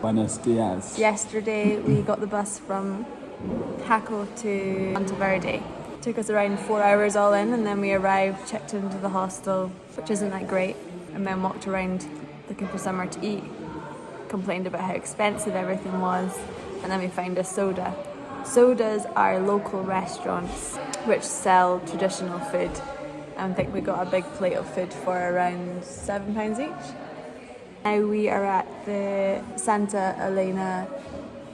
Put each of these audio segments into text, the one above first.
Buenos dias. Yesterday we got the bus from Jaco to Monteverde. Took us around 4 hours all in, and then we arrived, checked into the hostel, which isn't that great, and then walked around looking for somewhere to eat. Complained about how expensive everything was, and then we found a soda. Sodas are local restaurants which sell traditional food. I think we got a big plate of food for around £7 each. Now we are at the Santa Elena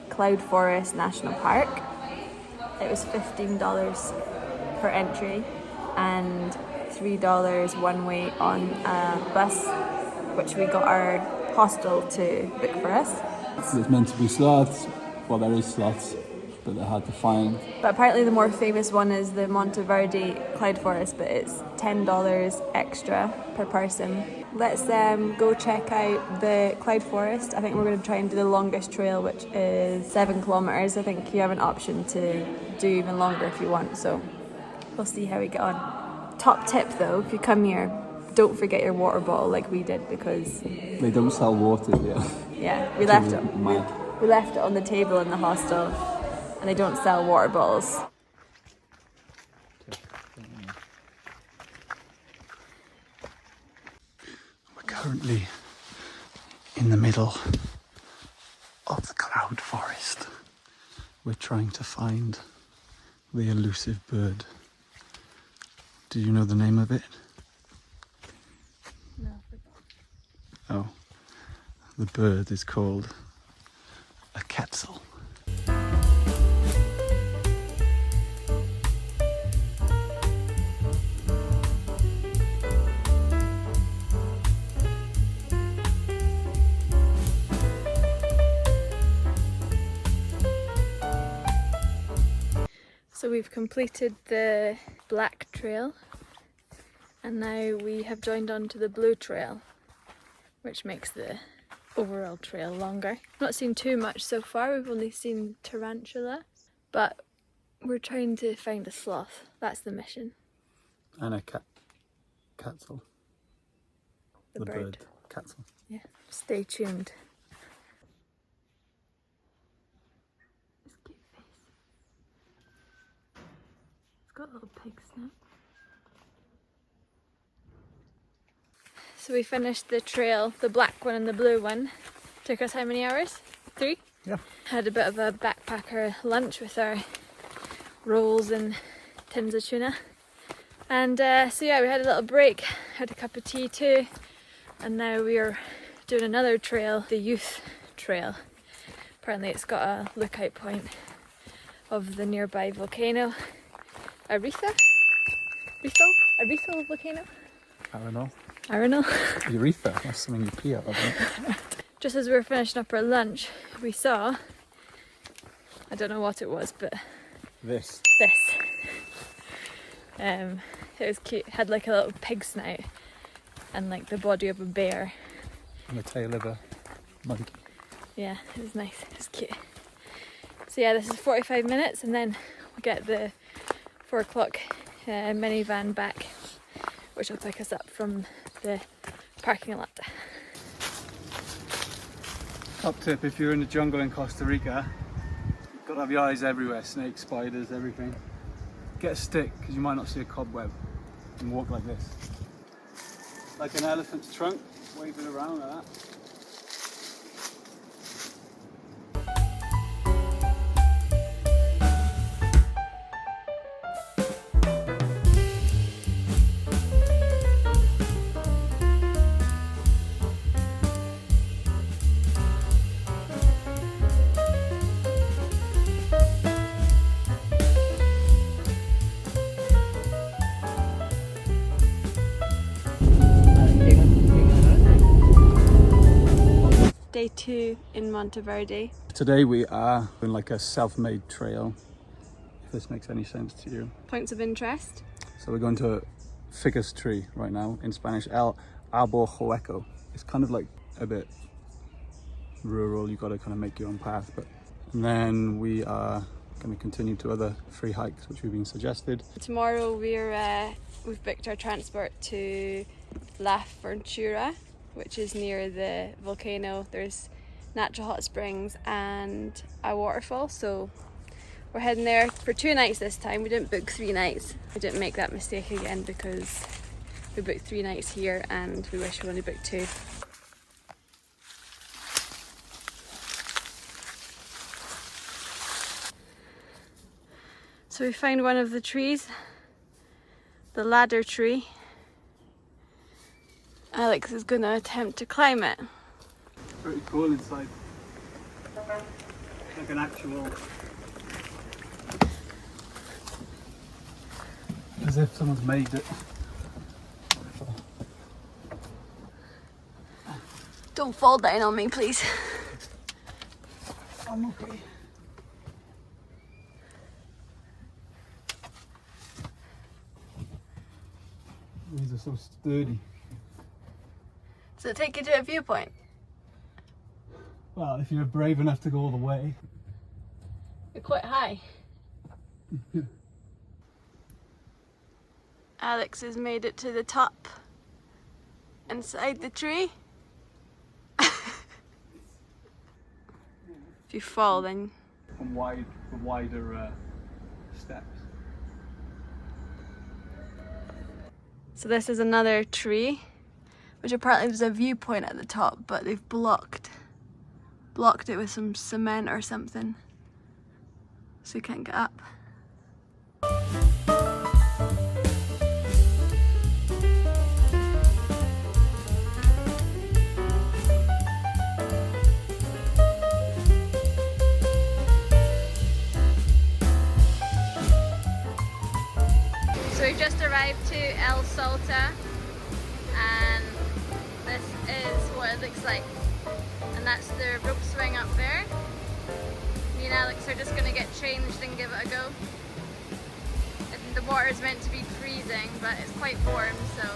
Cloud Forest National Park. It was $15 per entry and $3 one way on a bus, which we got our hostel to book for us. There's meant to be slots. Well, there is slots, but they're hard to find. But apparently the more famous one is the Monteverde Cloud Forest, but it's $10 extra per person. Let's go check out the Cloud Forest. I think we're going to try and do the longest trail, which is 7 kilometres. I think you have an option to do even longer if you want, so we'll see how we get on. Top tip though, if you come here, don't forget your water bottle like we did, because they don't sell water here. Yeah, we left it on the table in the hostel, and they don't sell water bottles. We're currently in the middle of the cloud forest. We're trying to find the elusive bird. Do you know the name of it? No, I forgot. Oh, the bird is called a quetzal. So we've completed the black trail, and now we have joined on to the blue trail, which makes the overall trail longer. Not seen too much so far, we've only seen tarantula, but we're trying to find a sloth. That's the mission. And a quetzal. The bird. Quetzal. Yeah, stay tuned. This cute face. It's got little pig snout. So we finished the trail, the black one and the blue one. Took us how many hours? 3? Yeah. Had a bit of a backpacker lunch with our rolls and tins of tuna. And so yeah, we had a little break, had a cup of tea too. And now we are doing another trail, the youth trail. Apparently it's got a lookout point of the nearby volcano. Aretha volcano? I don't know. Urethra, that's something you pee out of, isn't it? Just as we were finishing up our lunch, we saw, I don't know what it was, but This. It was cute. It had like a little pig snout and like the body of a bear. And the tail of a monkey. Yeah, it was nice. It was cute. So yeah, this is 45 minutes, and then we'll get the 4 o'clock minivan back, which will pick us up from the parking lot. Top tip, if you're in the jungle in Costa Rica, you've got to have your eyes everywhere, snakes, spiders, everything. Get a stick, because you might not see a cobweb, and walk like this. Like an elephant's trunk, wave it around like that. Day 2 in Monteverde. Today we are doing like a self-made trail, if this makes any sense to you. Points of interest. So we're going to a ficus tree right now, in Spanish, el árbol hueco. It's kind of like a bit rural, you've got to kind of make your own path. And then we are going to continue to other free hikes which we've been suggested. Tomorrow we've booked our transport to La Fortuna, which is near the volcano. There's natural hot springs and a waterfall. So we're heading there for 2 nights this time. We didn't book 3 nights. We didn't make that mistake again because we booked 3 nights here and we wish we only booked 2. So we found one of the trees, the ladder tree. Alex is going to attempt to climb it. Pretty cool inside. Like an actual... as if someone's made it. Don't fall down on me, please. I'm okay. These are so sturdy. Does it take you to a viewpoint? Well, if you're brave enough to go all the way. You're quite high. Alex has made it to the top inside the tree. If you fall, then From wider steps. so this is another tree, which apparently there's a viewpoint at the top, but they've blocked it with some cement or something, so you can't get up. So we've just arrived to El Salta, and this is what it looks like. And that's the rope swing up there. Me and Alex are just going to get changed and give it a go. And the water is meant to be freezing, but it's quite warm, so...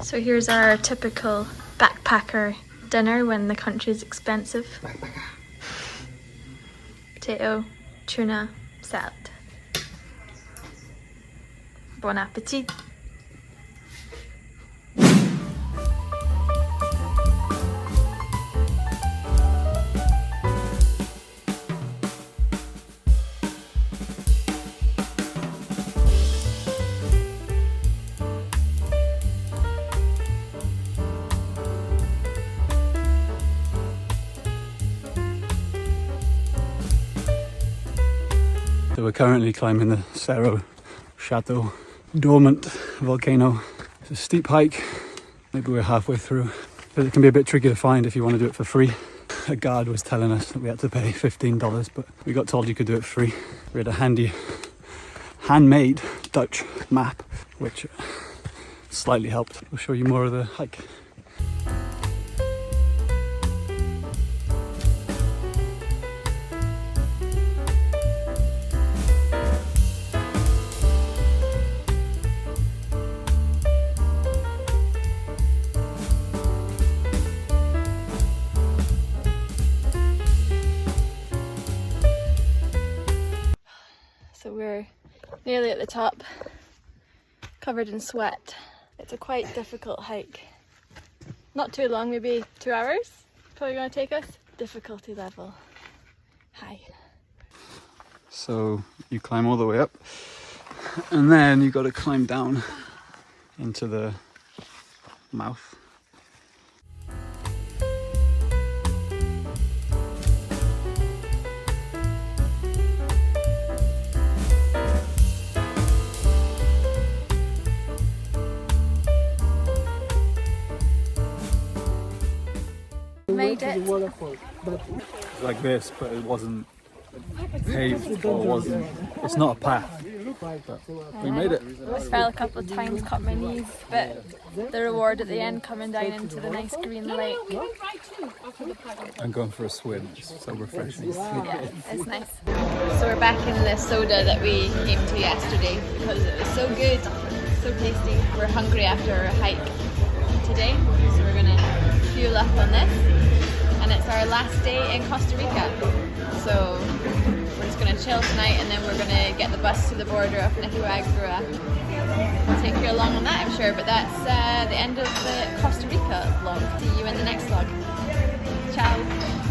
So here's our typical backpacker dinner when the country's expensive. Potato, tuna, salad. Bon appetit. So we're currently climbing the Cerro Chateau Dormant volcano. It's a steep hike. Maybe we're halfway through. But it can be a bit tricky to find if you want to do it for free. A guard was telling us that we had to pay $15, but we got told you could do it free. We had a handy, handmade Dutch map, which slightly helped. We'll show you more of the hike. So we're nearly at the top, covered in sweat. It's a quite difficult hike. Not too long, maybe 2 hours. Probably going to take us. Difficulty level high. So you climb all the way up, and then you got to climb down into the mouth. Made it. It's like this, but it wasn't paved or wasn't. It's not a path. But we made it. I fell a couple of times, cut my knees, but the reward at the end, coming down into the nice green lake. I'm going for a swim. It's so refreshing. Yeah, it's nice. So we're back in the soda that we came to yesterday because it was so good. So tasty. We're hungry after our hike today, so we're gonna fuel up on this. And it's our last day in Costa Rica. So we're just gonna chill tonight, and then we're gonna get the bus to the border of Nicaragua. We'll take you along on that, I'm sure, but that's the end of the Costa Rica vlog. See you in the next vlog. Ciao.